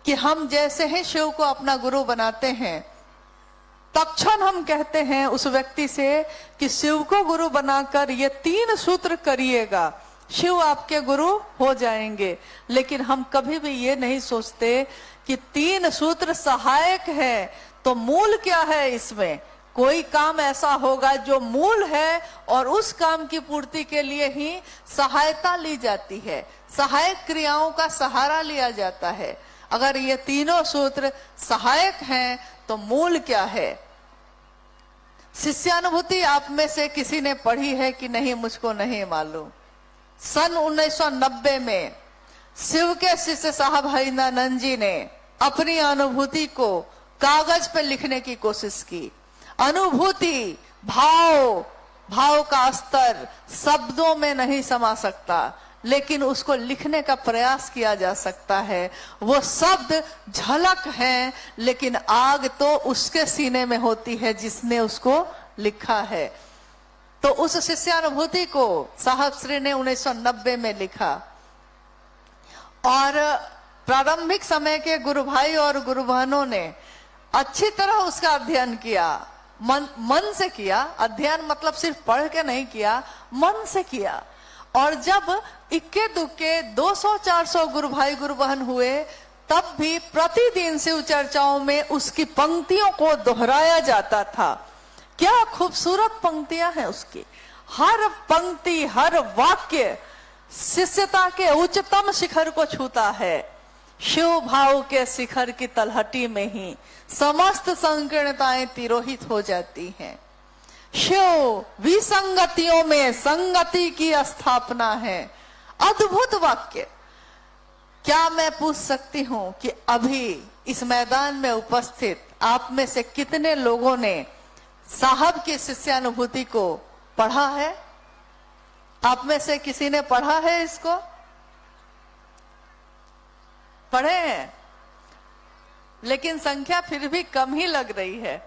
कि हम जैसे ही शिव को अपना गुरु बनाते हैं, तत्क्षण हम कहते हैं उस व्यक्ति से कि शिव को गुरु बनाकर ये 3 सूत्र करिएगा, शिव आपके गुरु हो जाएंगे। लेकिन हम कभी भी ये नहीं सोचते कि 3 सूत्र सहायक है, तो मूल क्या है इसमें। कोई काम ऐसा होगा जो मूल है और उस काम की पूर्ति के लिए ही सहायता ली जाती है, सहायक क्रियाओं का सहारा लिया जाता है। अगर ये तीनों सूत्र सहायक हैं तो मूल क्या है। शिष्यानुभूति आप में से किसी ने पढ़ी है कि नहीं मुझको नहीं मालूम। सन 1990 में शिव के शिष्य साहब हरिनानंद जी ने अपनी अनुभूति को कागज पर लिखने की कोशिश की। अनुभूति, भाव का स्तर शब्दों में नहीं समा सकता, लेकिन उसको लिखने का प्रयास किया जा सकता है। वो शब्द झलक हैं, लेकिन आग तो उसके सीने में होती है जिसने उसको लिखा है। तो उस शिष्यानुभूति को साहब श्री ने 1990 में लिखा और प्रारंभिक समय के गुरु भाई और गुरु बहनों ने अच्छी तरह उसका अध्ययन किया, मन से किया। अध्ययन मतलब सिर्फ पढ़ के नहीं किया, मन से किया। और जब इक्के दुक्के 200-400 गुरु भाई गुरु बहन हुए, तब भी प्रतिदिन शिव चर्चाओं में उसकी पंक्तियों को दोहराया जाता था। क्या खूबसूरत पंक्तियां हैं उसकी। हर पंक्ति, हर वाक्य शिष्यता के उच्चतम शिखर को छूता है। शिव भाव के शिखर की तलहटी में ही समस्त संकीर्णताएं तिरोहित हो जाती हैं। शिव विसंगतियों में संगति की स्थापना है। अद्भुत वाक्य। क्या मैं पूछ सकती हूं कि अभी इस मैदान में उपस्थित आप में से कितने लोगों ने साहब की शिष्यानुभूति को पढ़ा है? आप में से किसी ने पढ़ा है इसको? पढ़े हैं, लेकिन संख्या फिर भी कम ही लग रही है।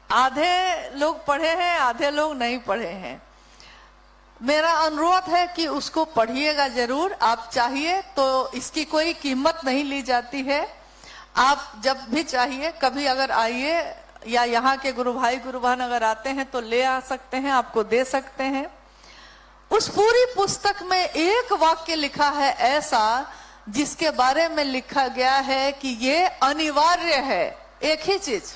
आधे लोग पढ़े हैं, आधे लोग नहीं पढ़े हैं। मेरा अनुरोध है कि उसको पढ़िएगा जरूर। आप चाहिए तो इसकी कोई कीमत नहीं ली जाती है। आप जब भी चाहिए कभी अगर आइए, या यहाँ के गुरु भाई गुरु बहन अगर आते हैं तो ले आ सकते हैं, आपको दे सकते हैं। उस पूरी पुस्तक में एक वाक्य लिखा है ऐसा जिसके बारे में लिखा गया है कि ये अनिवार्य है। एक ही चीज,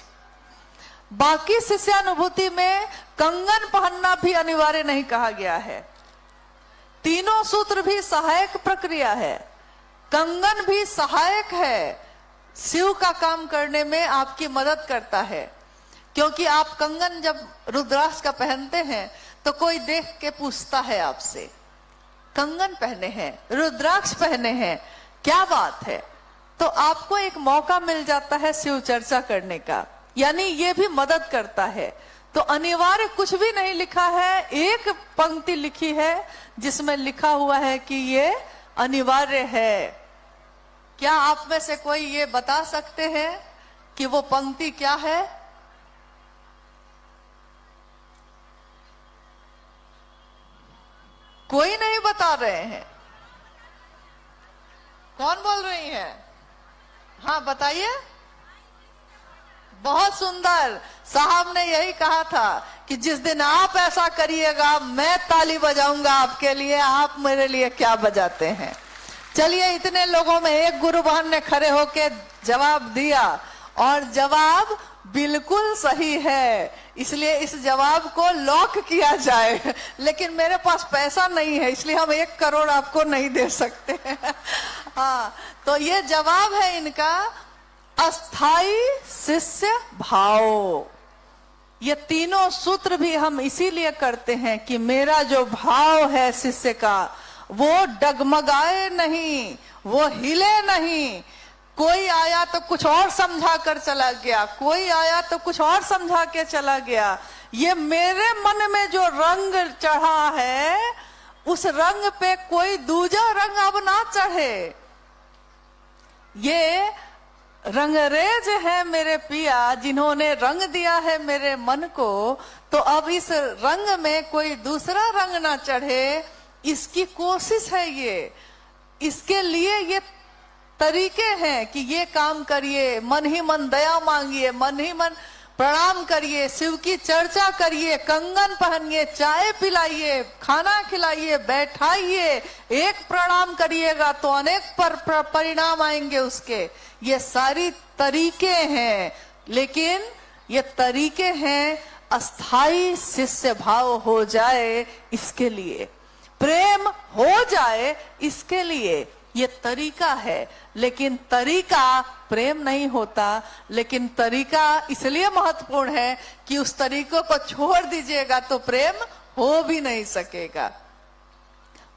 बाकी शिष्यानुभूति में कंगन पहनना भी अनिवार्य नहीं कहा गया है। तीनों सूत्र भी सहायक प्रक्रिया है, कंगन भी सहायक है, शिव का काम करने में आपकी मदद करता है। क्योंकि आप कंगन जब रुद्राक्ष का पहनते हैं तो कोई देख के पूछता है आपसे, कंगन पहने हैं, रुद्राक्ष पहने हैं, क्या बात है। तो आपको एक मौका मिल जाता है शिव चर्चा करने का, यानी ये भी मदद करता है। तो अनिवार्य कुछ भी नहीं लिखा है। एक पंक्ति लिखी है जिसमें लिखा हुआ है कि ये अनिवार्य है। क्या आप में से कोई ये बता सकते हैं कि वो पंक्ति क्या है? कोई नहीं बता रहे हैं। कौन बोल रही हैं? हाँ बताइए। बहुत सुंदर। साहब ने यही कहा था कि जिस दिन आप ऐसा करिएगा मैं ताली बजाऊंगा आपके लिए, आप मेरे लिए क्या बजाते हैं। चलिए, इतने लोगों में एक गुरु बहन ने खड़े होके जवाब दिया और जवाब बिल्कुल सही है, इसलिए इस जवाब को लॉक किया जाए। लेकिन मेरे पास पैसा नहीं है, इसलिए हम 1 करोड़ आपको नहीं दे सकते। हाँ, तो ये जवाब है इनका, अस्थाई शिष्य भाव। ये तीनों सूत्र भी हम इसीलिए करते हैं कि मेरा जो भाव है शिष्य का वो डगमगाए नहीं, वो हिले नहीं। कोई आया तो कुछ और समझा कर चला गया, कोई आया तो कुछ और समझा के चला गया। ये मेरे मन में जो रंग चढ़ा है उस रंग पे कोई दूजा रंग अब ना चढ़े। ये रंगरेज है मेरे पिया जिन्होंने रंग दिया है मेरे मन को, तो अब इस रंग में कोई दूसरा रंग ना चढ़े, इसकी कोशिश है ये। इसके लिए ये तरीके हैं कि ये काम करिए, मन ही मन दया मांगिए, मन ही मन प्रणाम करिए, शिव की चर्चा करिए, कंगन पहनिए, चाय पिलाइए, खाना खिलाइए, बैठाइए, एक प्रणाम करिएगा तो अनेक परिणाम आएंगे उसके। ये सारी तरीके हैं, लेकिन ये तरीके हैं अस्थाई शिष्य भाव हो जाए इसके लिए, प्रेम हो जाए इसके लिए ये तरीका है। लेकिन तरीका प्रेम नहीं होता। लेकिन तरीका इसलिए महत्वपूर्ण है कि उस तरीकों को छोड़ दीजिएगा तो प्रेम हो भी नहीं सकेगा।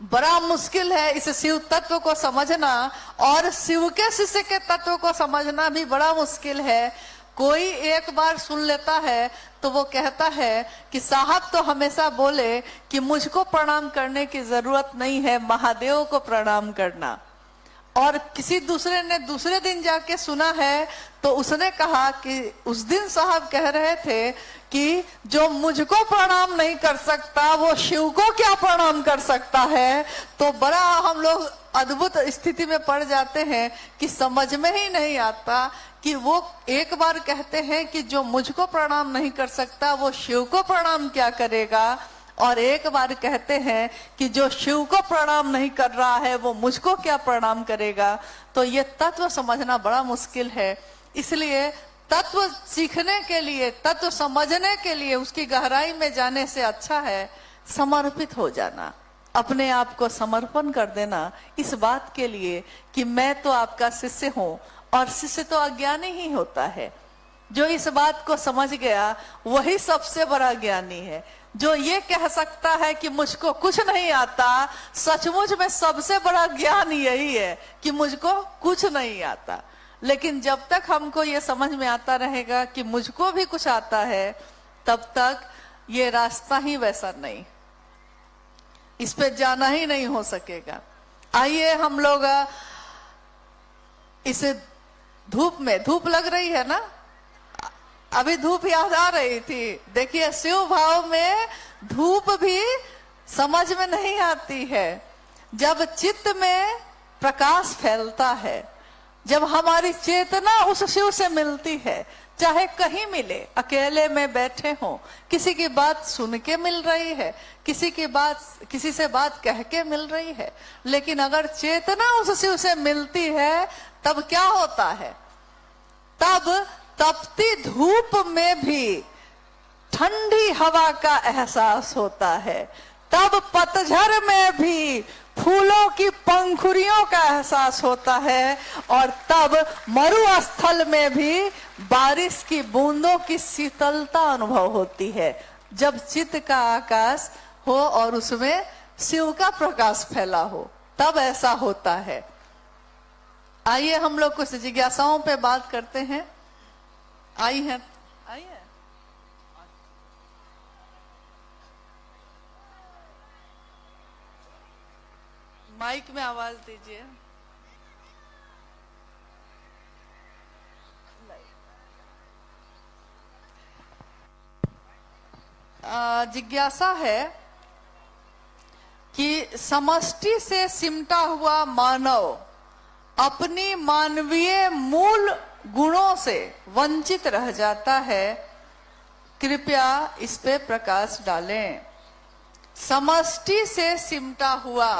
बड़ा मुश्किल है इस शिव तत्व को समझना, और शिव के शिष्य के तत्व को समझना भी बड़ा मुश्किल है। कोई एक बार सुन लेता है तो वो कहता है कि साहब तो हमेशा बोले कि मुझको प्रणाम करने की जरूरत नहीं है, महादेव को प्रणाम करना। और किसी दूसरे ने दूसरे दिन जाके सुना है तो उसने कहा कि उस दिन साहब कह रहे थे कि जो मुझको प्रणाम नहीं कर सकता वो शिव को क्या प्रणाम कर सकता है। तो बड़ा हम लोग अद्भुत स्थिति में पड़ जाते हैं कि समझ में ही नहीं आता कि वो एक बार कहते हैं कि जो मुझको प्रणाम नहीं कर सकता वो शिव को प्रणाम क्या करेगा, और एक बार कहते हैं कि जो शिव को प्रणाम नहीं कर रहा है वो मुझको क्या प्रणाम करेगा। तो ये तत्व समझना बड़ा मुश्किल है। इसलिए तत्व सीखने के लिए, तत्व समझने के लिए, उसकी गहराई में जाने से अच्छा है समर्पित हो जाना, अपने आप को समर्पण कर देना इस बात के लिए कि मैं तो आपका शिष्य हूं। और शिष्य तो अज्ञानी ही होता है। जो इस बात को समझ गया वही सबसे बड़ा ज्ञानी है। जो ये कह सकता है कि मुझको कुछ नहीं आता, सचमुच में सबसे बड़ा ज्ञान यही है कि मुझको कुछ नहीं आता। लेकिन जब तक हमको ये समझ में आता रहेगा कि मुझको भी कुछ आता है, तब तक ये रास्ता ही वैसा नहीं, इस पे जाना ही नहीं हो सकेगा। आइए हम लोग इसे धूप लग रही है ना, अभी धूप याद आ रही थी। देखिए शिव भाव में धूप भी समझ में नहीं आती है। जब चित्त में प्रकाश फैलता है, जब हमारी चेतना उस शिव से मिलती है, चाहे कहीं मिले, अकेले में बैठे हो, किसी की बात सुन के मिल रही है, किसी से बात कह के मिल रही है, लेकिन अगर चेतना उस शिव से मिलती है तब क्या होता है? तब तपती धूप में भी ठंडी हवा का एहसास होता है। तब पतझड़ में भी फूलों की पंखुड़ियों का एहसास होता है। और तब मरुस्थल में भी बारिश की बूंदों की शीतलता अनुभव होती है, जब चित्त का आकाश हो और उसमें शिव का प्रकाश फैला हो, तब ऐसा होता है। आइए हम लोग कुछ जिज्ञासाओं पे बात करते हैं। आइए माइक में आवाज दीजिए। जिज्ञासा है कि समष्टि से सिमटा हुआ मानव अपनी मानवीय मूल गुणों से वंचित रह जाता है, कृपया इस पे प्रकाश डालें। समष्टि से सिमटा हुआ,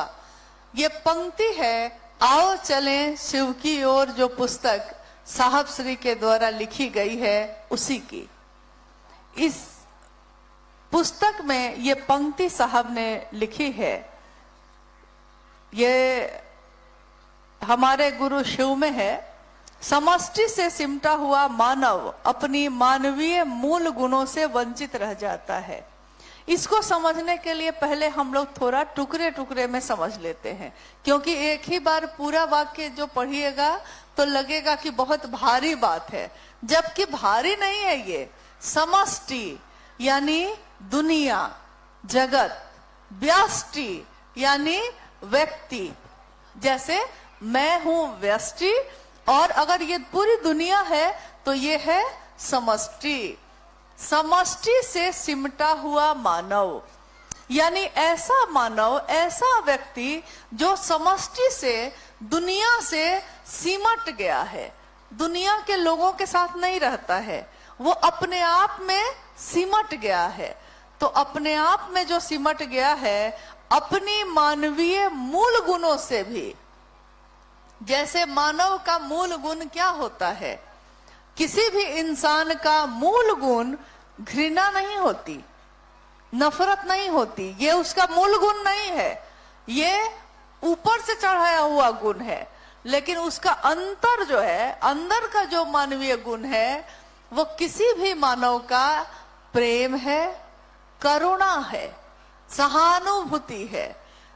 ये पंक्ति है आओ चलें शिव की ओर, जो पुस्तक साहब श्री के द्वारा लिखी गई है उसी की। इस पुस्तक में ये पंक्ति साहब ने लिखी है। ये हमारे गुरु शिव में है। समष्टि से सिमटा हुआ मानव अपनी मानवीय मूल गुणों से वंचित रह जाता है। इसको समझने के लिए पहले हम लोग थोड़ा टुकड़े टुकड़े में समझ लेते हैं, क्योंकि एक ही बार पूरा वाक्य जो पढ़िएगा तो लगेगा कि बहुत भारी बात है, जबकि भारी नहीं है। ये समष्टि यानी दुनिया, जगत, व्यष्टि यानी व्यक्ति। जैसे मैं हूं व्यष्टि, और अगर ये पूरी दुनिया है तो ये है समष्टि। समष्टि से सिमटा हुआ मानव यानी ऐसा मानव, ऐसा व्यक्ति जो समष्टि से दुनिया से सिमट गया है, दुनिया के लोगों के साथ नहीं रहता है, वो अपने आप में सिमट गया है। तो अपने आप में जो सिमट गया है, अपनी मानवीय मूल गुणों से भी, जैसे मानव का मूल गुण क्या होता है, किसी भी इंसान का मूल गुण घृणा नहीं होती, नफरत नहीं होती, ये उसका मूल गुण नहीं है, ये ऊपर से चढ़ाया हुआ गुण है। लेकिन उसका अंतर जो है, अंदर का जो मानवीय गुण है, वो किसी भी मानव का प्रेम है, करुणा है, सहानुभूति है।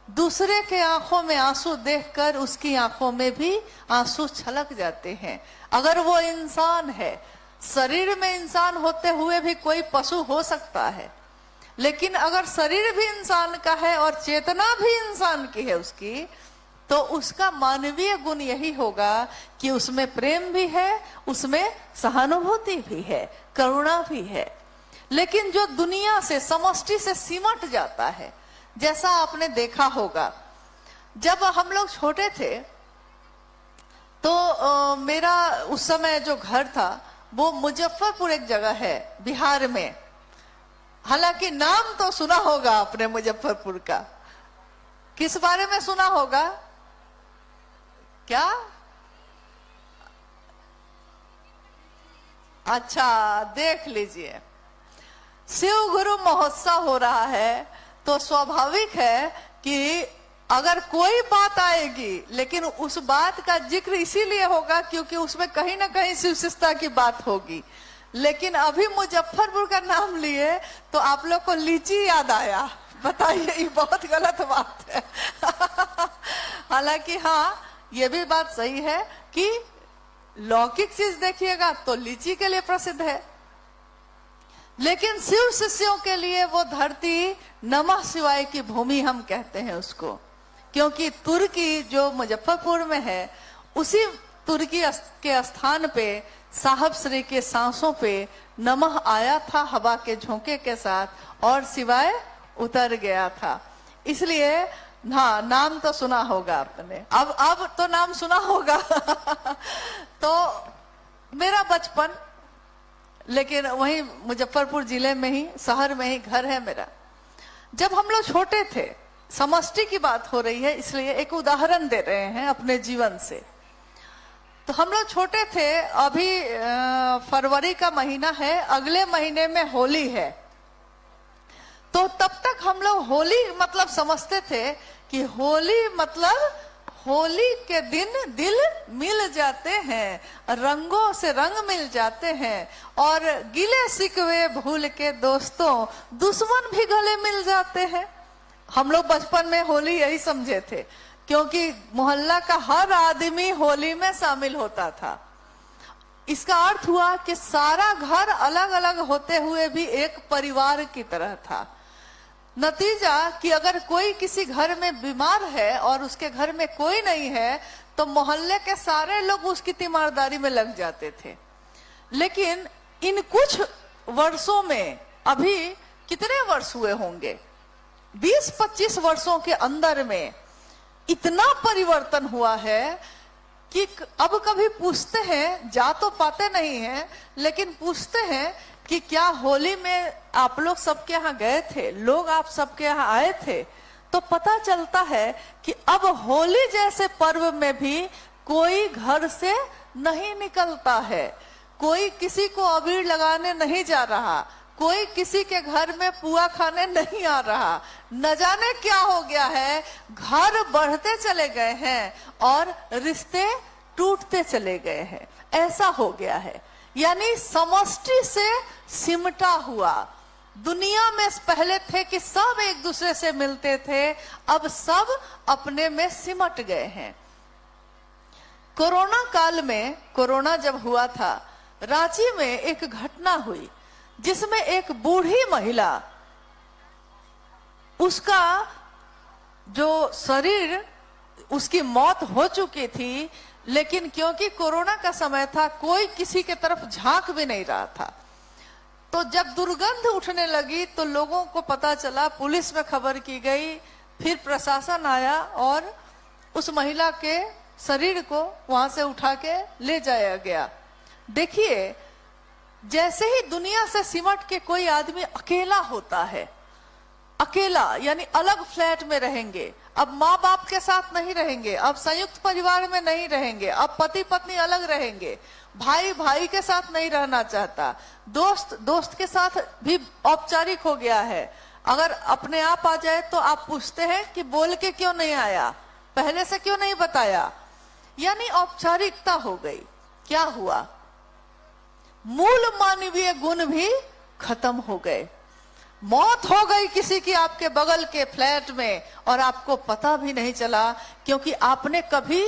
दूसरे के आंखों में आंसू देखकर उसकी आंखों में भी आंसू छलक जाते हैं। अगर वो इंसान है, शरीर में इंसान होते हुए भी कोई पशु हो सकता है, लेकिन अगर शरीर भी इंसान का है और चेतना भी इंसान की है उसकी, तो उसका मानवीय गुण यही होगा कि उसमें प्रेम भी है, उसमें सहानुभूति भी है, करुणा भी है। लेकिन जो दुनिया से, समष्टि से सिमट जाता है, जैसा आपने देखा होगा, जब हम लोग छोटे थे तो मेरा उस समय जो घर था वो मुजफ्फरपुर एक जगह है बिहार में। हालांकि नाम तो सुना होगा आपने मुजफ्फरपुर का, किस बारे में सुना होगा क्या? अच्छा, देख लीजिए, शिव गुरु महोत्सव हो रहा है, तो स्वाभाविक है कि अगर कोई बात आएगी, लेकिन उस बात का जिक्र इसीलिए होगा क्योंकि उसमें कहीं ना कहीं शिव शिष्टता की बात होगी। लेकिन अभी मुजफ्फरपुर का नाम लिए तो आप लोग को लीची याद आया, बताइए, ये बहुत गलत बात है। हालांकि हाँ, ये भी बात सही है कि लौकिक चीज देखिएगा तो लीची के लिए प्रसिद्ध है, लेकिन शिव शिष्यों के लिए वो धरती नमः शिवाय की भूमि हम कहते हैं उसको, क्योंकि तुर्की जो मुजफ्फरपुर में है, उसी तुर्की के स्थान पे साहब श्री के सांसों पे नमः आया था हवा के झोंके के साथ और शिवाय उतर गया था। इसलिए हाँ, नाम तो सुना होगा आपने, अब तो नाम सुना होगा। तो मेरा बचपन, लेकिन वहीं मुजफ्फरपुर जिले में ही, शहर में ही घर है मेरा। जब हम लोग छोटे थे, समष्टि की बात हो रही है इसलिए एक उदाहरण दे रहे हैं अपने जीवन से। तो हम लोग छोटे थे, अभी फरवरी का महीना है, अगले महीने में होली है, तो तब तक हम लोग होली मतलब समझते थे कि होली मतलब होली के दिन दिल मिल जाते हैं, रंगों से रंग मिल जाते हैं, और गिले शिकवे भूल के दोस्तों दुश्मन भी गले मिल जाते हैं। हम लोग बचपन में होली यही समझे थे, क्योंकि मोहल्ला का हर आदमी होली में शामिल होता था। इसका अर्थ हुआ कि सारा घर अलग अलग होते हुए भी एक परिवार की तरह था। नतीजा कि अगर कोई किसी घर में बीमार है और उसके घर में कोई नहीं है, तो मोहल्ले के सारे लोग उसकी तीमारदारी में लग जाते थे। लेकिन इन कुछ वर्षों में, अभी कितने वर्ष हुए होंगे, 20-25 वर्षों के अंदर में इतना परिवर्तन हुआ है कि अब कभी पूछते हैं, जा तो पाते नहीं हैं, लेकिन पूछते हैं कि क्या होली में आप लोग सबके यहाँ गए थे, लोग आप सबके यहाँ आए थे, तो पता चलता है कि अब होली जैसे पर्व में भी कोई घर से नहीं निकलता है, कोई किसी को अबीर लगाने नहीं जा रहा, कोई किसी के घर में पुआ खाने नहीं आ रहा। न जाने क्या हो गया है, घर बढ़ते चले गए हैं और रिश्ते टूटते चले गए हैं, ऐसा हो गया है। यानी समष्टि से सिमटा हुआ। दुनिया में पहले थे कि सब एक दूसरे से मिलते थे, अब सब अपने में सिमट गए हैं। कोरोना काल में, कोरोना जब हुआ था, रांची में एक घटना हुई जिसमें एक बूढ़ी महिला, उसका जो शरीर, उसकी मौत हो चुकी थी, लेकिन क्योंकि कोरोना का समय था, कोई किसी के तरफ झांक भी नहीं रहा था। तो जब दुर्गंध उठने लगी तो लोगों को पता चला, पुलिस में खबर की गई, फिर प्रशासन आया और उस महिला के शरीर को वहां से उठा के ले जाया गया। देखिए, जैसे ही दुनिया से सिमट के कोई आदमी अकेला होता है, अकेला यानी अलग फ्लैट में रहेंगे, अब माँ बाप के साथ नहीं रहेंगे, अब संयुक्त परिवार में नहीं रहेंगे, अब पति पत्नी अलग रहेंगे, भाई भाई के साथ नहीं रहना चाहता, दोस्त दोस्त के साथ भी औपचारिक हो गया है। अगर अपने आप आ जाए तो आप पूछते हैं कि बोल के क्यों नहीं आया, पहले से क्यों नहीं बताया, यानी औपचारिकता हो गई। क्या हुआ? मूल मानवीय गुण भी खत्म हो गए। मौत हो गई किसी की आपके बगल के फ्लैट में और आपको पता भी नहीं चला, क्योंकि आपने कभी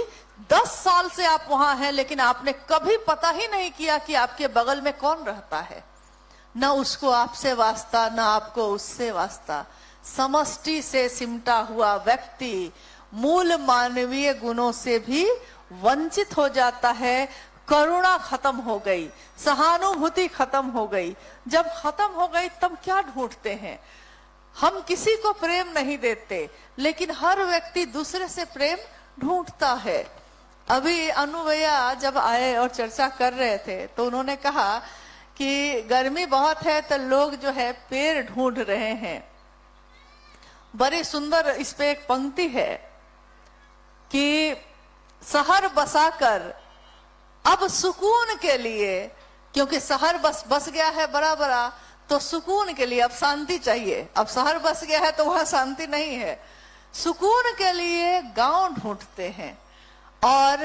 10 साल से आप वहां हैं, लेकिन आपने कभी पता ही नहीं किया कि आपके बगल में कौन रहता है। न उसको आपसे वास्ता, न आपको उससे वास्ता। समष्टि से सिमटा हुआ व्यक्ति मूल मानवीय गुणों से भी वंचित हो जाता है। करुणा खत्म हो गई, सहानुभूति खत्म हो गई। जब खत्म हो गई तब क्या ढूंढते हैं? हम किसी को प्रेम नहीं देते, लेकिन हर व्यक्ति दूसरे से प्रेम ढूंढता है। अभी अनु भैया जब आए और चर्चा कर रहे थे तो उन्होंने कहा कि गर्मी बहुत है तो लोग जो है पेड़ ढूंढ रहे हैं। बड़ी सुंदर इस पे एक पंक्ति है कि शहर बसाकर अब सुकून के लिए, क्योंकि शहर बस गया है बड़ा बड़ा, तो सुकून के लिए अब शांति चाहिए। अब शहर बस गया है तो वहां शांति नहीं है, सुकून के लिए गांव ढूंढते हैं और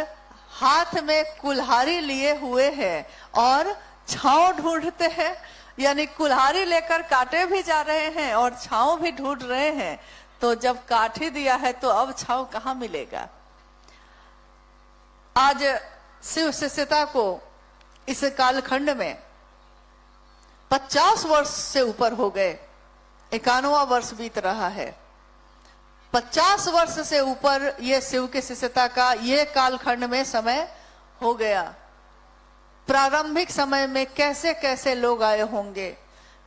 हाथ में कुल्हाड़ी लिए हुए हैं और छांव ढूंढते हैं। यानी कुल्हाड़ी लेकर काटे भी जा रहे हैं और छांव भी ढूंढ रहे हैं। तो जब काट ही दिया है तो अब छांव कहाँ मिलेगा? आज शिव शिष्यता को इस कालखंड में 50 वर्ष से ऊपर हो गए, 51वां वर्ष बीत रहा है। 50 वर्ष से ऊपर ये शिव की शिष्यता का ये कालखंड में समय हो गया। प्रारंभिक समय में कैसे कैसे लोग आए होंगे,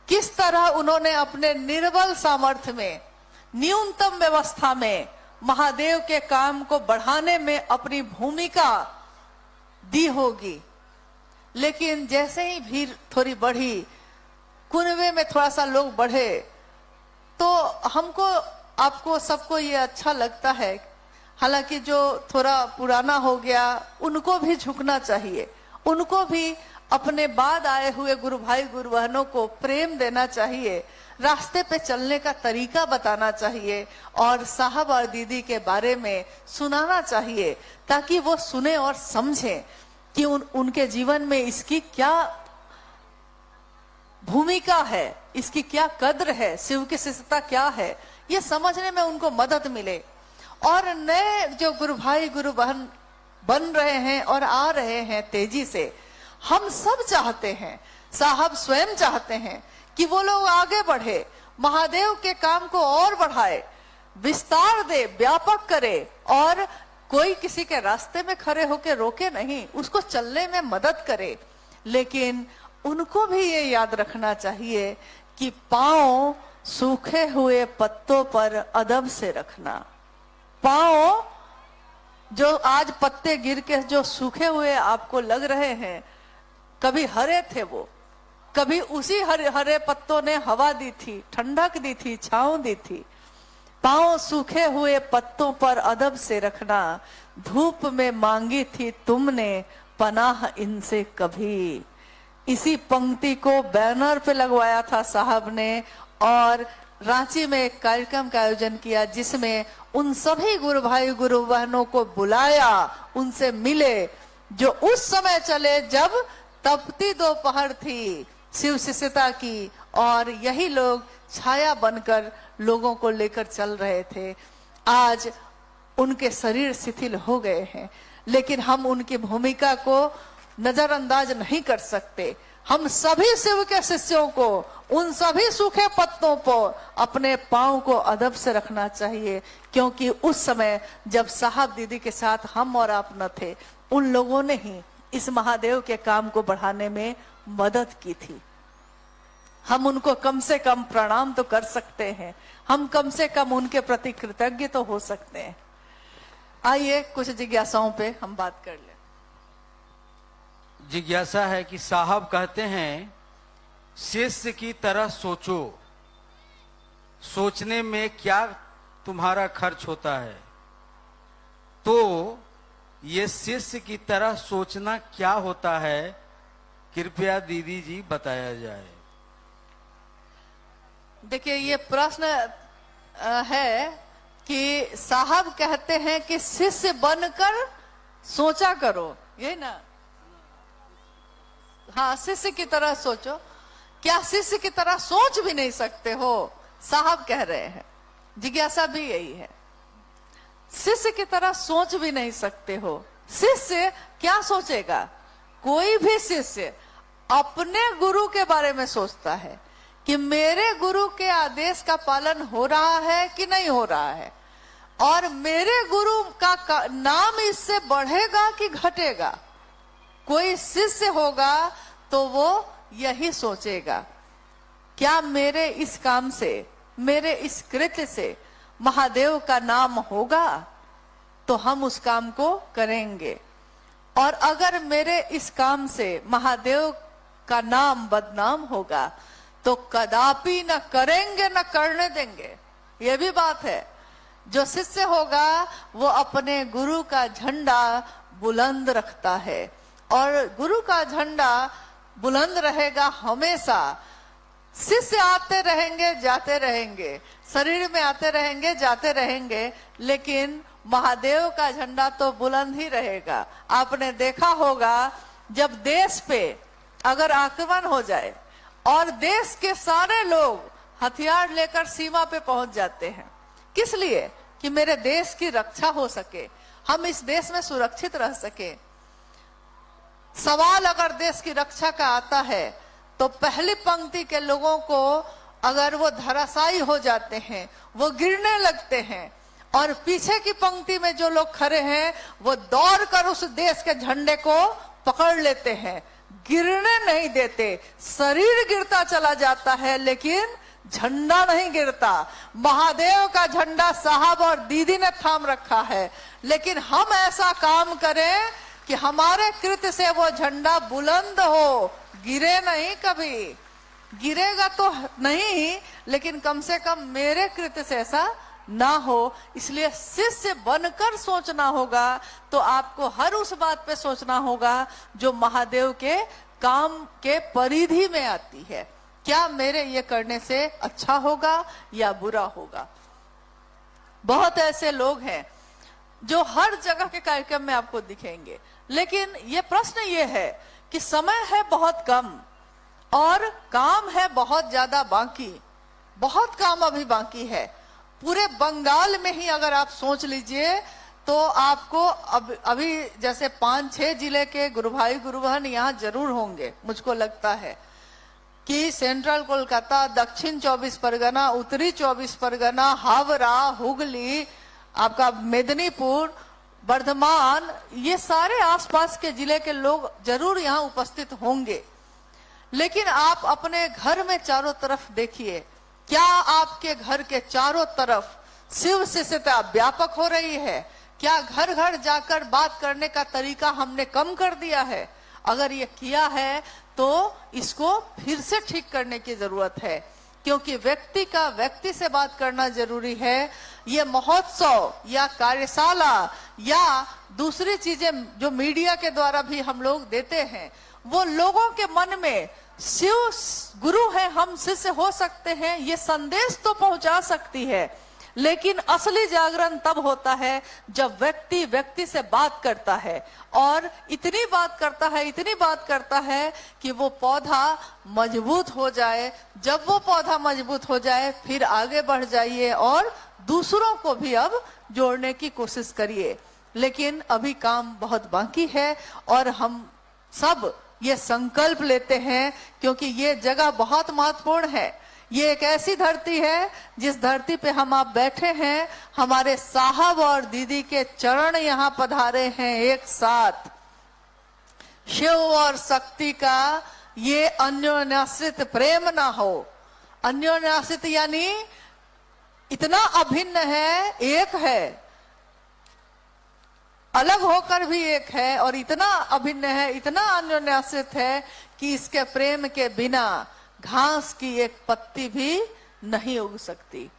किस तरह उन्होंने अपने निर्बल सामर्थ्य में, न्यूनतम व्यवस्था में महादेव के काम को बढ़ाने में अपनी भूमिका दी होगी। लेकिन जैसे ही भीड़ थोड़ी बढ़ी, कुनबे में थोड़ा सा लोग बढ़े, तो हमको आपको सबको ये अच्छा लगता है। हालांकि जो थोड़ा पुराना हो गया उनको भी झुकना चाहिए, उनको भी अपने बाद आए हुए गुरु भाई गुरु बहनों को प्रेम देना चाहिए, रास्ते पे चलने का तरीका बताना चाहिए और साहब और दीदी के बारे में सुनाना चाहिए, ताकि वो सुने और समझें कि उनके जीवन में इसकी क्या भूमिका है, इसकी क्या कद्र है, शिव की शिष्यता क्या है, ये समझने में उनको मदद मिले। और नए जो गुरु भाई गुरु बहन बन रहे हैं और आ रहे हैं तेजी से, हम सब चाहते हैं, साहब स्वयं चाहते हैं कि वो लोग आगे बढ़े, महादेव के काम को और बढ़ाए, विस्तार दे, व्यापक करे और कोई किसी के रास्ते में खड़े होकर रोके नहीं, उसको चलने में मदद करे। लेकिन उनको भी ये याद रखना चाहिए कि पांव सूखे हुए पत्तों पर अदब से रखना। पांव जो आज पत्ते गिर के जो सूखे हुए आपको लग रहे हैं, कभी हरे थे वो, कभी उसी हरे हरे पत्तों ने हवा दी थी, ठंडक दी थी, छांव दी थी। पांव सूखे हुए पत्तों पर अदब से रखना, धूप में मांगी थी तुमने पनाह इनसे कभी। इसी पंक्ति को बैनर पे लगवाया था साहब ने और रांची में एक कार्यक्रम का आयोजन किया, जिसमें उन सभी गुरु भाई गुरु बहनों को बुलाया, उनसे मिले जो उस समय चले जब तपती दोपहर थी शिव शिष्यता की, और यही लोग छाया बनकर लोगों को लेकर चल रहे थे। आज उनके शरीर शिथिल हो गए हैं, लेकिन हम उनकी भूमिका को नजरअंदाज नहीं कर सकते। हम सभी शिव के शिष्यों को उन सभी सूखे पत्तों पर अपने पांव को अदब से रखना चाहिए, क्योंकि उस समय जब साहब दीदी के साथ हम और आप न थे, उन लोगों ने ही इस महादेव के काम को बढ़ाने में मदद की थी। हम उनको कम से कम प्रणाम तो कर सकते हैं, हम कम से कम उनके प्रति कृतज्ञ तो हो सकते हैं। आइए कुछ जिज्ञासाओं पे हम बात कर लें। जिज्ञासा है कि साहब कहते हैं शिष्य की तरह सोचो, सोचने में क्या तुम्हारा खर्च होता है, तो ये शिष्य की तरह सोचना क्या होता है, कृपया दीदी जी बताया जाए। देखिए ये प्रश्न है कि साहब कहते हैं कि शिष्य बनकर सोचा करो, ये ना, हाँ शिष्य की तरह सोचो। क्या शिष्य की तरह सोच भी नहीं सकते हो, साहब कह रहे हैं। जिज्ञासा भी यही है, शिष्य की तरह सोच भी नहीं सकते हो। शिष्य क्या सोचेगा? कोई भी शिष्य अपने गुरु के बारे में सोचता है कि मेरे गुरु के आदेश का पालन हो रहा है कि नहीं हो रहा है, और मेरे गुरु का नाम इससे बढ़ेगा कि घटेगा। कोई शिष्य होगा तो वो यही सोचेगा, क्या मेरे इस काम से, मेरे इस कृत्य से महादेव का नाम होगा तो हम उस काम को करेंगे, और अगर मेरे इस काम से महादेव का नाम बदनाम होगा तो कदापि न करेंगे न करने देंगे। ये भी बात है। जो शिष्य होगा वो अपने गुरु का झंडा बुलंद रखता है, और गुरु का झंडा बुलंद रहेगा हमेशा। शिष्य आते रहेंगे जाते रहेंगे, शरीर में आते रहेंगे जाते रहेंगे, लेकिन महादेव का झंडा तो बुलंद ही रहेगा। आपने देखा होगा जब देश पे अगर आक्रमण हो जाए और देश के सारे लोग हथियार लेकर सीमा पे पहुंच जाते हैं, किस लिए? कि मेरे देश की रक्षा हो सके, हम इस देश में सुरक्षित रह सके। सवाल अगर देश की रक्षा का आता है तो पहली पंक्ति के लोगों को अगर वो धराशायी हो जाते हैं, वो गिरने लगते हैं, और पीछे की पंक्ति में जो लोग खड़े हैं वो दौड़कर उस देश के झंडे को पकड़ लेते हैं, गिरने नहीं देते। शरीर गिरता चला जाता है लेकिन झंडा नहीं गिरता। महादेव का झंडा साहब और दीदी ने थाम रखा है, लेकिन हम ऐसा काम करें कि हमारे कृत्य से वो झंडा बुलंद हो, गिरे नहीं। कभी गिरेगा तो नहीं, लेकिन कम से कम मेरे कृत्य से ऐसा ना हो। इसलिए शिष्य बनकर सोचना होगा, तो आपको हर उस बात पे सोचना होगा जो महादेव के काम के परिधि में आती है। क्या मेरे ये करने से अच्छा होगा या बुरा होगा? बहुत ऐसे लोग हैं जो हर जगह के कार्यक्रम में आपको दिखेंगे, लेकिन ये प्रश्न ये है कि समय है बहुत कम और काम है बहुत ज्यादा बाकी। बहुत काम अभी बाकी है। पूरे बंगाल में ही अगर आप सोच लीजिए तो आपको अभी जैसे 5-6 जिले के गुरु भाई गुरु बहन यहाँ जरूर होंगे। मुझको लगता है कि सेंट्रल कोलकाता, दक्षिण 24 परगना, उत्तरी 24 परगना, हावड़ा, हुगली, आपका मेदिनीपुर, वर्धमान, ये सारे आसपास के जिले के लोग जरूर यहाँ उपस्थित होंगे। लेकिन आप अपने घर में चारों तरफ देखिए, क्या आपके घर के चारों तरफ शिव शिष्यता व्यापक हो रही है? क्या घर घर जाकर बात करने का तरीका हमने कम कर दिया है? अगर ये किया है तो इसको फिर से ठीक करने की जरूरत है, क्योंकि व्यक्ति का व्यक्ति से बात करना जरूरी है। ये महोत्सव या कार्यशाला या दूसरी चीजें जो मीडिया के द्वारा भी हम लोग देते हैं, वो लोगों के मन में शिव गुरु है, हम शिष्य हो सकते हैं, ये संदेश तो पहुंचा सकती है। लेकिन असली जागरण तब होता है जब व्यक्ति व्यक्ति से बात करता है, और इतनी बात करता है कि वो पौधा मजबूत हो जाए। जब वो पौधा मजबूत हो जाए फिर आगे बढ़ जाइए और दूसरों को भी अब जोड़ने की कोशिश करिए। लेकिन अभी काम बहुत बाकी है और हम सब ये संकल्प लेते हैं, क्योंकि ये जगह बहुत महत्वपूर्ण है। ये एक ऐसी धरती है जिस धरती पे हम आप बैठे हैं। हमारे साहब और दीदी के चरण यहाँ पधारे हैं एक साथ। शिव और शक्ति का ये अन्योन्याश्रित प्रेम ना हो। अन्योन्याश्रित यानी इतना अभिन्न है, एक है। अलग होकर भी एक है और इतना अभिन्न है, इतना अन्योन्याश्रित है कि इसके प्रेम के बिना घास की एक पत्ती भी नहीं उग सकती।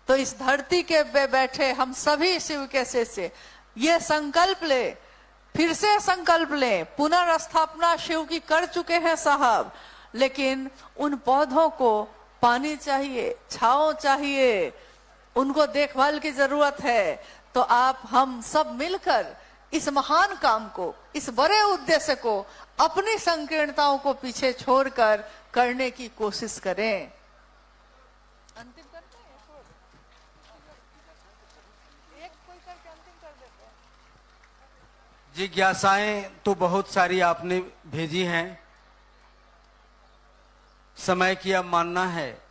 तो इस धरती के पे बैठे हम सभी शिव के से ये संकल्प ले, फिर से संकल्प ले, पुनर्स्थापना शिव की कर चुके हैं साहब, लेकिन उन पौधों को पानी चाहिए, छांव चाहिए, उनको देखभाल की जरूरत है। तो आप हम सब मिलकर इस महान काम को, इस बड़े उद्देश्य को, अपनी संकीर्णताओं को पीछे छोड़कर करने की कोशिश करें। अंतिम करते हैं, एक कोई करके अंतिम कर देते हैं। जिज्ञासाएं तो बहुत सारी आपने भेजी हैं, समय की अब मानना है।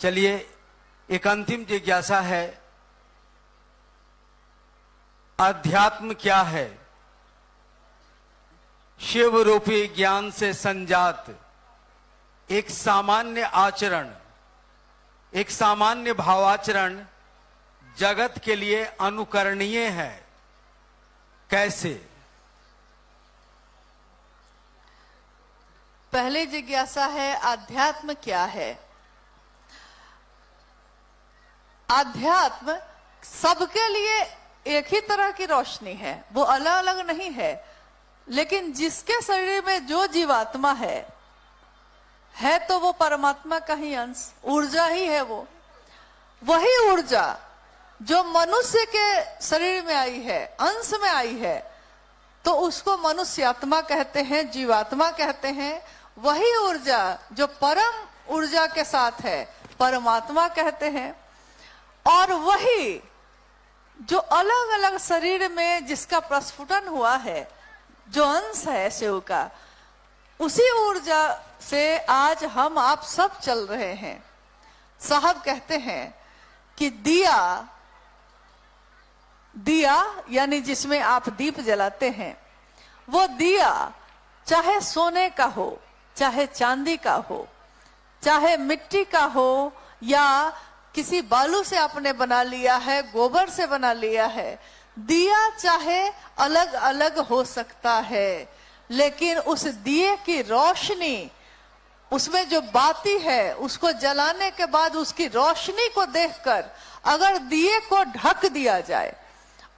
चलिए एक अंतिम जिज्ञासा है, अध्यात्म क्या है? शिव रूपी ज्ञान से संजात एक सामान्य आचरण, एक सामान्य भावाचरण जगत के लिए अनुकरणीय है। कैसे? पहली जिज्ञासा है, आध्यात्म क्या है? आध्यात्म सबके लिए एक ही तरह की रोशनी है, वो अलग अलग नहीं है, लेकिन जिसके शरीर में जो जीवात्मा है तो वो परमात्मा का ही अंश, ऊर्जा ही है। वो वही ऊर्जा जो मनुष्य के शरीर में आई है, अंश में आई है, तो उसको मनुष्य आत्मा कहते हैं, जीवात्मा कहते हैं। वही ऊर्जा जो परम ऊर्जा के साथ है, परमात्मा कहते हैं। और वही जो अलग अलग शरीर में जिसका प्रस्फुटन हुआ है, जो अंश है शिव का, उसी ऊर्जा से आज हम आप सब चल रहे हैं। साहब कहते हैं कि दिया यानी जिसमें आप दीप जलाते हैं, वो दिया चाहे सोने का हो, चाहे चांदी का हो, चाहे मिट्टी का हो, या किसी बालू से आपने बना लिया है, गोबर से बना लिया है, दिया चाहे अलग अलग हो सकता है, लेकिन उस दिए की रोशनी, उसमें जो बाती है, उसको जलाने के बाद उसकी रोशनी को देखकर अगर दिए को ढक दिया जाए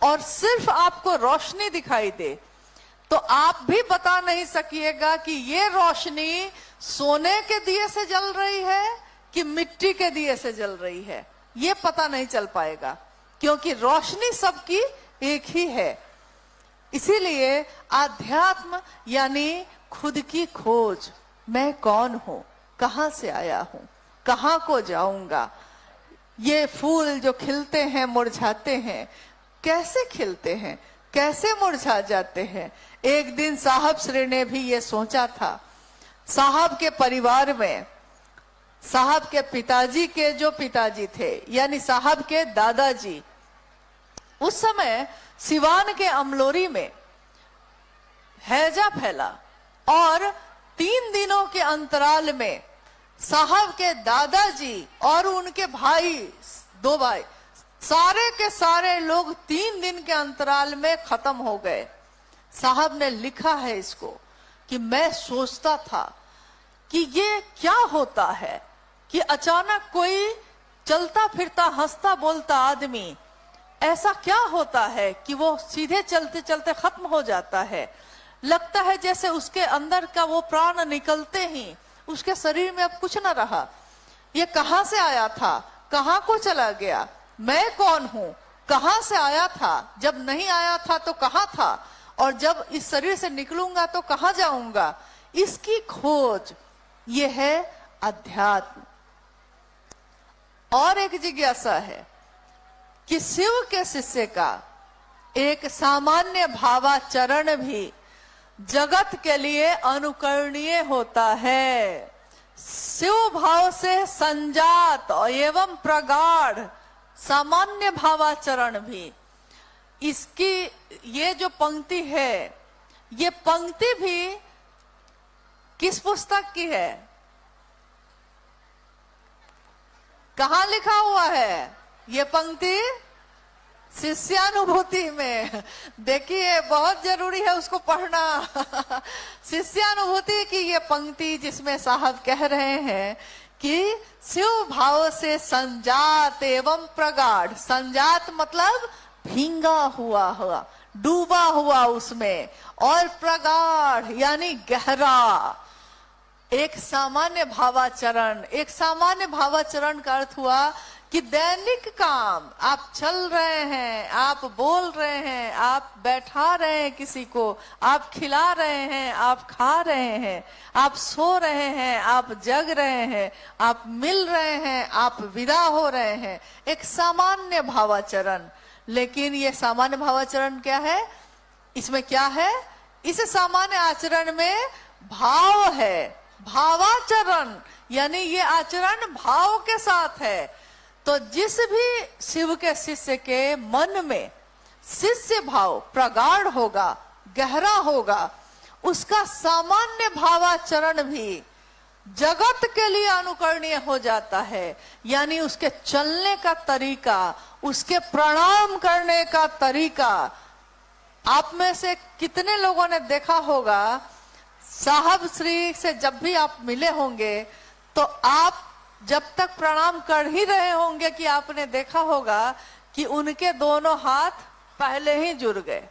और सिर्फ आपको रोशनी दिखाई दे, तो आप भी बता नहीं सकिएगा कि ये रोशनी सोने के दिए से जल रही है कि मिट्टी के दिए से जल रही है। ये पता नहीं चल पाएगा, क्योंकि रोशनी सबकी एक ही है। इसीलिए आध्यात्म यानी खुद की खोज, मैं कौन हूं, कहां से आया हूं, कहां को जाऊंगा। ये फूल जो खिलते हैं, मुरझाते हैं, कैसे खिलते हैं, कैसे मुरझा जाते हैं। एक दिन साहब श्री ने भी ये सोचा था। साहब के परिवार में, साहब के पिताजी के जो पिताजी थे, यानी साहब के दादाजी, उस समय सिवान के अमलोरी में हैजा फैला और 3 दिनों के अंतराल में साहब के दादाजी और उनके भाई, 2 भाई, सारे के सारे लोग 3 दिन के अंतराल में खत्म हो गए। साहब ने लिखा है इसको कि मैं सोचता था कि ये क्या होता है कि अचानक कोई चलता फिरता हंसता बोलता आदमी, ऐसा क्या होता है कि वो सीधे चलते चलते खत्म हो जाता है। लगता है जैसे उसके अंदर का वो प्राण निकलते ही उसके शरीर में अब कुछ ना रहा। ये कहां से आया था, कहां को चला गया, मैं कौन हूं, कहां से आया था, जब नहीं आया था तो कहां था, और जब इस शरीर से निकलूंगा तो कहां जाऊंगा। इसकी खोज ये है अध्यात्म। और एक जिज्ञासा है कि शिव के शिष्य का एक सामान्य भावाचरण भी जगत के लिए अनुकरणीय होता है। शिव भाव से संजात एवं प्रगाढ़ सामान्य भावाचरण भी, इसकी ये जो पंक्ति है, ये पंक्ति भी किस पुस्तक की है, कहां लिखा हुआ है ये पंक्ति? शिष्यानुभूति में देखिए बहुत जरूरी है उसको पढ़ना। शिष्यानुभूति की ये पंक्ति जिसमें साहब कह रहे हैं कि शिव भाव से संजात एवं प्रगाढ़, संजात मतलब भींगा हुआ डूबा हुआ उसमें, और प्रगाढ़ यानी गहरा। एक सामान्य भावाचरण, एक सामान्य भावाचरण का अर्थ हुआ कि दैनिक काम आप चल रहे हैं, आप बोल रहे हैं, आप बैठा रहे हैं किसी को, आप खिला रहे हैं, आप खा रहे हैं, आप सो रहे हैं, आप जग रहे हैं, आप मिल रहे हैं, आप विदा हो रहे हैं, एक सामान्य भावाचरण। लेकिन ये सामान्य भावाचरण क्या है, इसमें क्या है, इस सामान्य आचरण में भाव है, भावाचरण, यानी ये आचरण भाव के साथ है। तो जिस भी शिव के शिष्य के मन में शिष्य भाव प्रगाढ़ होगा, गहरा होगा, उसका सामान्य भावाचरण भी जगत के लिए अनुकरणीय हो जाता है। यानी उसके चलने का तरीका, उसके प्रणाम करने का तरीका। आप में से कितने लोगों ने देखा होगा, साहब श्री से जब भी आप मिले होंगे तो आप जब तक प्रणाम कर ही रहे होंगे कि आपने देखा होगा कि उनके दोनों हाथ पहले ही जुड़ गए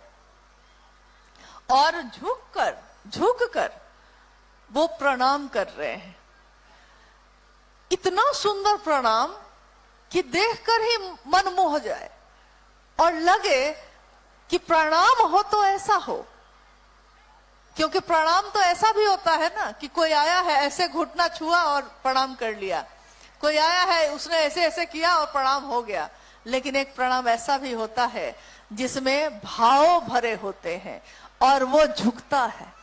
और झुककर वो प्रणाम कर रहे हैं। इतना सुंदर प्रणाम कि देखकर ही मन मोह जाए और लगे कि प्रणाम हो तो ऐसा हो। क्योंकि प्रणाम तो ऐसा भी होता है ना कि कोई आया है ऐसे घुटना छुआ और प्रणाम कर लिया, कोई आया है उसने ऐसे ऐसे किया और प्रणाम हो गया। लेकिन एक प्रणाम ऐसा भी होता है जिसमें भाव भरे होते हैं और वो झुकता है।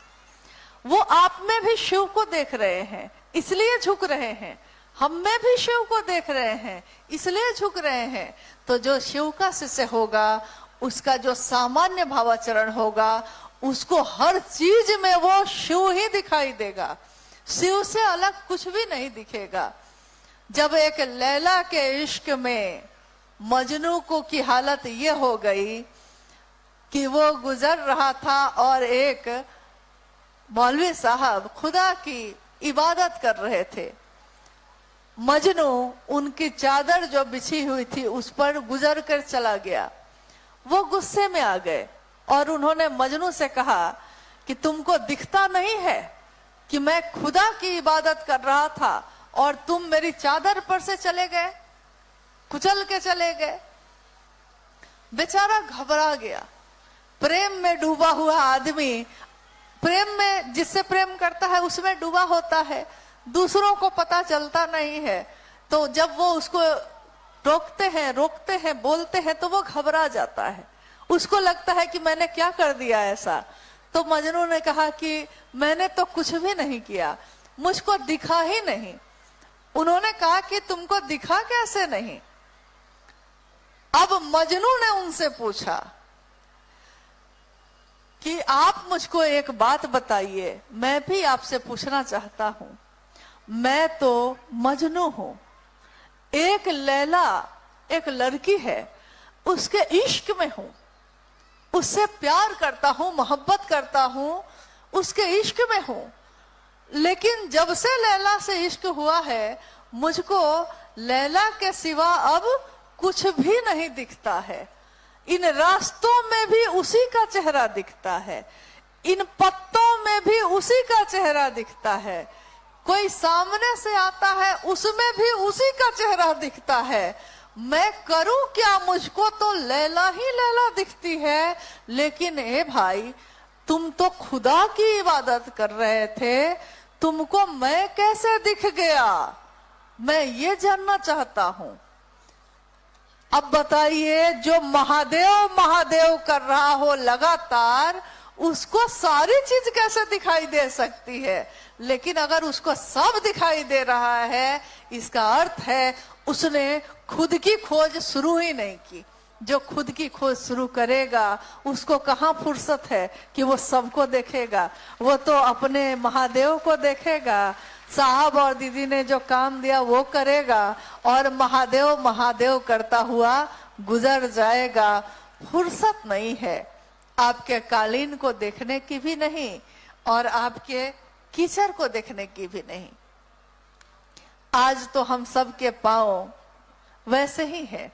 वो आप में भी शिव को देख रहे हैं इसलिए झुक रहे हैं, हम में भी शिव को देख रहे हैं इसलिए झुक रहे हैं। तो जो शिव का शिष्य होगा उसका जो सामान्य भावाचरण होगा, उसको हर चीज में वो शिव ही दिखाई देगा, शिव से अलग कुछ भी नहीं दिखेगा। जब एक लैला के इश्क में मजनू को की हालत ये हो गई कि वो गुजर रहा था और एक मौलवी साहब खुदा की इबादत कर रहे थे, मजनू उनकी चादर जो बिछी हुई थी उस पर गुजर कर चला गया। वो गुस्से में आ गए और उन्होंने मजनू से कहा कि तुमको दिखता नहीं है कि मैं खुदा की इबादत कर रहा था और तुम मेरी चादर पर से चले गए, कुचल के चले गए। बेचारा घबरा गया। प्रेम में डूबा हुआ आदमी, प्रेम में जिससे प्रेम करता है उसमें डूबा होता है, दूसरों को पता चलता नहीं है। तो जब वो उसको रोकते हैं बोलते हैं तो वो घबरा जाता है, उसको लगता है कि मैंने क्या कर दिया ऐसा। तो मजनू ने कहा कि मैंने तो कुछ भी नहीं किया, मुझको दिखा ही नहीं। उन्होंने कहा कि तुमको दिखा कैसे नहीं। अब मजनू ने उनसे पूछा कि आप मुझको एक बात बताइए, मैं भी आपसे पूछना चाहता हूं। मैं तो मजनू हूं, एक लैला एक लड़की है, उसके इश्क में हूं, उससे प्यार करता हूं, मोहब्बत करता हूं, उसके इश्क में हूं। लेकिन जब से लैला से इश्क हुआ है मुझको लैला के सिवा अब कुछ भी नहीं दिखता है। इन रास्तों में भी उसी का चेहरा दिखता है, इन पत्तों में भी उसी का चेहरा दिखता है, कोई सामने से आता है उसमें भी उसी का चेहरा दिखता है। मैं करूं क्या, मुझको तो लैला ही लैला दिखती है। लेकिन ए भाई, तुम तो खुदा की इबादत कर रहे थे, तुमको मैं कैसे दिख गया, मैं ये जानना चाहता हूं। अब बताइए, जो महादेव महादेव कर रहा हो लगातार, उसको सारी चीज कैसे दिखाई दे सकती है। लेकिन अगर उसको सब दिखाई दे रहा है, इसका अर्थ है उसने खुद की खोज शुरू ही नहीं की। जो खुद की खोज शुरू करेगा उसको कहाँ फुर्सत है कि वो सबको देखेगा, वो तो अपने महादेव को देखेगा। साहब और दीदी ने जो काम दिया वो करेगा और महादेव महादेव करता हुआ गुजर जाएगा, फुर्सत नहीं है आपके कालीन को देखने की भी नहीं और आपके कीचड़ को देखने की भी नहीं। आज तो हम सब के पांव वैसे ही है।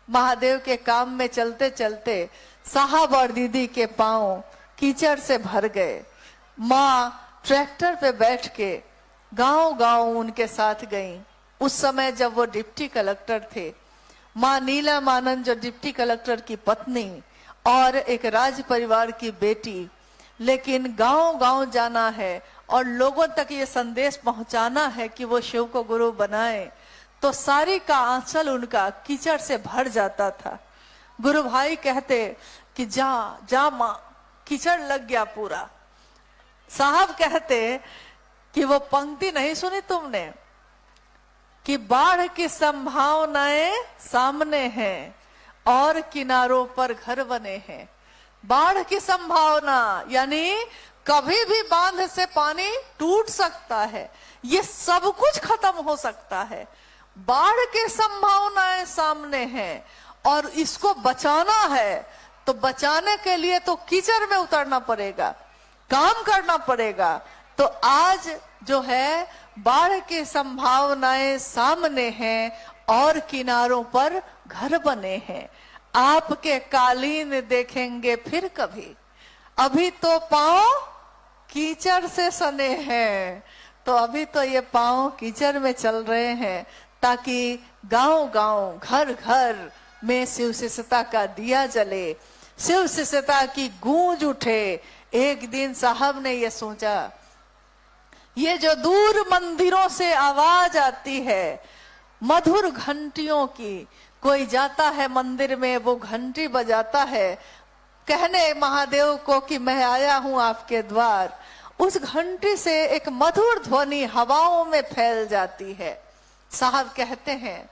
महादेव के काम में चलते चलते साहब और दीदी के पांव कीचड़ से भर गए। माँ ट्रैक्टर पे बैठ के गांव गांव उनके साथ गई। उस समय जब वो डिप्टी कलेक्टर थे, माँ नीलम आनंद जो डिप्टी कलेक्टर की पत्नी और एक राज परिवार की बेटी, लेकिन गांव गांव जाना है और लोगों तक ये संदेश पहुंचाना है कि वो शिव को गुरु बनाए, तो सारी का आंचल उनका कीचड़ से भर जाता था। गुरु भाई कहते कि जा जा माँ, कीचड़ लग गया पूरा। साहब कहते कि वो पंक्ति नहीं सुनी तुमने कि बाढ़ की संभावनाएं सामने हैं और किनारों पर घर बने हैं। बाढ़ की संभावना यानी कभी भी बांध से पानी टूट सकता है, ये सब कुछ खत्म हो सकता है। बाढ़ की संभावनाएं सामने हैं और इसको बचाना है, तो बचाने के लिए तो कीचड़ में उतरना पड़ेगा, काम करना पड़ेगा। तो आज जो है बाढ़ की संभावनाएं सामने हैं और किनारों पर घर बने हैं। आपके कालीन देखेंगे फिर कभी, अभी तो पांव कीचड़ से सने हैं, तो अभी तो ये पांव कीचड़ में चल रहे हैं, ताकि गांव गांव घर घर में शिव शिष्यता का दिया जले, शिव शिष्यता की गूंज उठे। एक दिन साहब ने ये सोचा, ये जो दूर मंदिरों से आवाज आती है मधुर घंटियों की, कोई जाता है मंदिर में वो घंटी बजाता है कहने महादेव को कि मैं आया हूं आपके द्वार, उस घंटी से एक मधुर ध्वनि हवाओं में फैल जाती है। साहब कहते हैं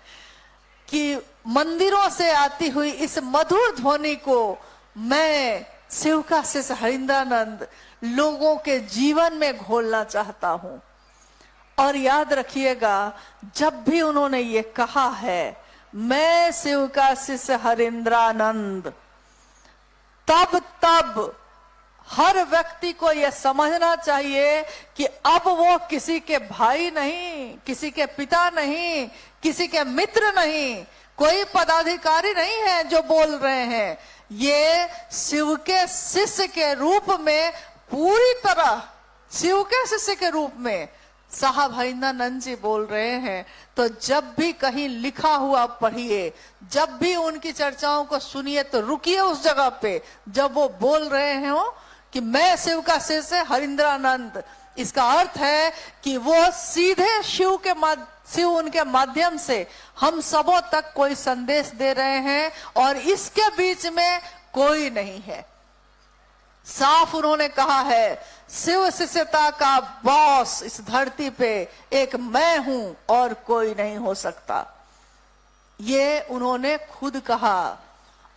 कि मंदिरों से आती हुई इस मधुर ध्वनि को मैं शिव का शिष्य हरिंद्रानंद लोगों के जीवन में घोलना चाहता हूं। और याद रखिएगा, जब भी उन्होंने ये कहा है मैं शिव का शिष्य हरिंद्रानंद, तब हर व्यक्ति को यह समझना चाहिए कि अब वो किसी के भाई नहीं, किसी के पिता नहीं, किसी के मित्र नहीं, कोई पदाधिकारी नहीं है जो बोल रहे हैं। ये शिव के शिष्य के रूप में, पूरी तरह शिव के शिष्य के रूप में साहब हरिंद्रानंद जी बोल रहे हैं। तो जब भी कहीं लिखा हुआ पढ़िए, जब भी उनकी चर्चाओं को सुनिए, तो रुकिए उस जगह पे जब वो बोल रहे हो कि मैं शिव का शिष्य हरिंद्रानंद। इसका अर्थ है कि वो सीधे शिव उनके माध्यम से हम सबों तक कोई संदेश दे रहे हैं और इसके बीच में कोई नहीं है। साफ उन्होंने कहा है, शिव शिष्यता का बॉस इस धरती पे एक मैं हूं और कोई नहीं हो सकता। ये उन्होंने खुद कहा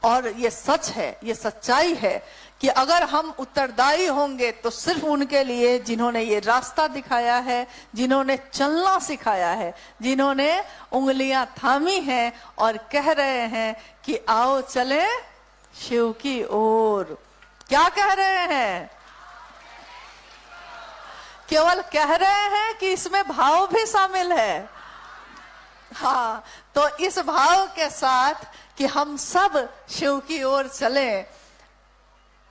और ये सच है, ये सच्चाई है कि अगर हम उत्तरदायी होंगे तो सिर्फ उनके लिए जिन्होंने ये रास्ता दिखाया है, जिन्होंने चलना सिखाया है, जिन्होंने उंगलियां थामी हैं और कह रहे हैं कि आओ चले शिव की ओर। क्या कह रहे हैं? केवल कह रहे हैं कि इसमें भाव भी शामिल है। हाँ, तो इस भाव के साथ कि हम सब शिव की ओर चलें,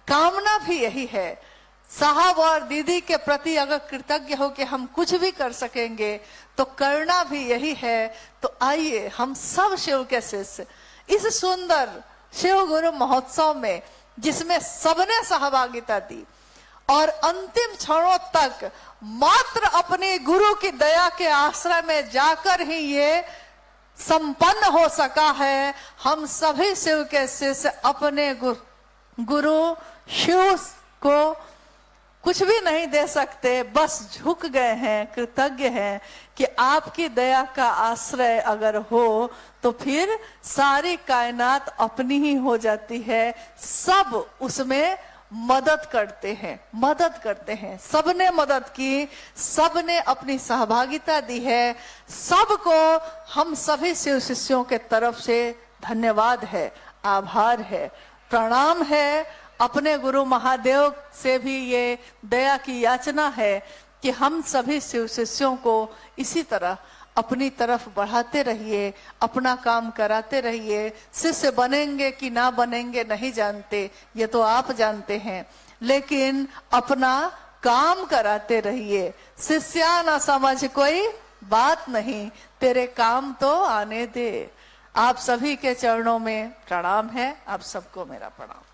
कामना भी यही है। साहब और दीदी के प्रति अगर कृतज्ञ हो कि हम कुछ भी कर सकेंगे तो करना भी यही है। तो आइए हम सब शिव के शिष्य इस सुंदर शिव गुरु महोत्सव में, जिसमें सबने सहभागिता दी और अंतिम क्षणों तक मात्र अपने गुरु की दया के आश्रय में जाकर ही ये संपन्न हो सका है। हम सभी शिव के शिष्य अपने गुरु शिव को कुछ भी नहीं दे सकते, बस झुक गए हैं, कृतज्ञ हैं कि आपकी दया का आश्रय अगर हो तो फिर सारी कायनात अपनी ही हो जाती है। सब उसमें मदद करते हैं, सबने मदद की, सबने अपनी सहभागिता दी है। सबको हम सभी शिव शिष्यों के तरफ से धन्यवाद है, आभार है, प्रणाम है। अपने गुरु महादेव से भी ये दया की याचना है कि हम सभी शिव शिष्यों को इसी तरह अपनी तरफ बढ़ाते रहिए, अपना काम कराते रहिए। शिष्य बनेंगे कि ना बनेंगे नहीं जानते, ये तो आप जानते हैं, लेकिन अपना काम कराते रहिए। शिष्या ना समझ कोई बात नहीं, तेरे काम तो आने दे। आप सभी के चरणों में प्रणाम है, आप सबको मेरा प्रणाम।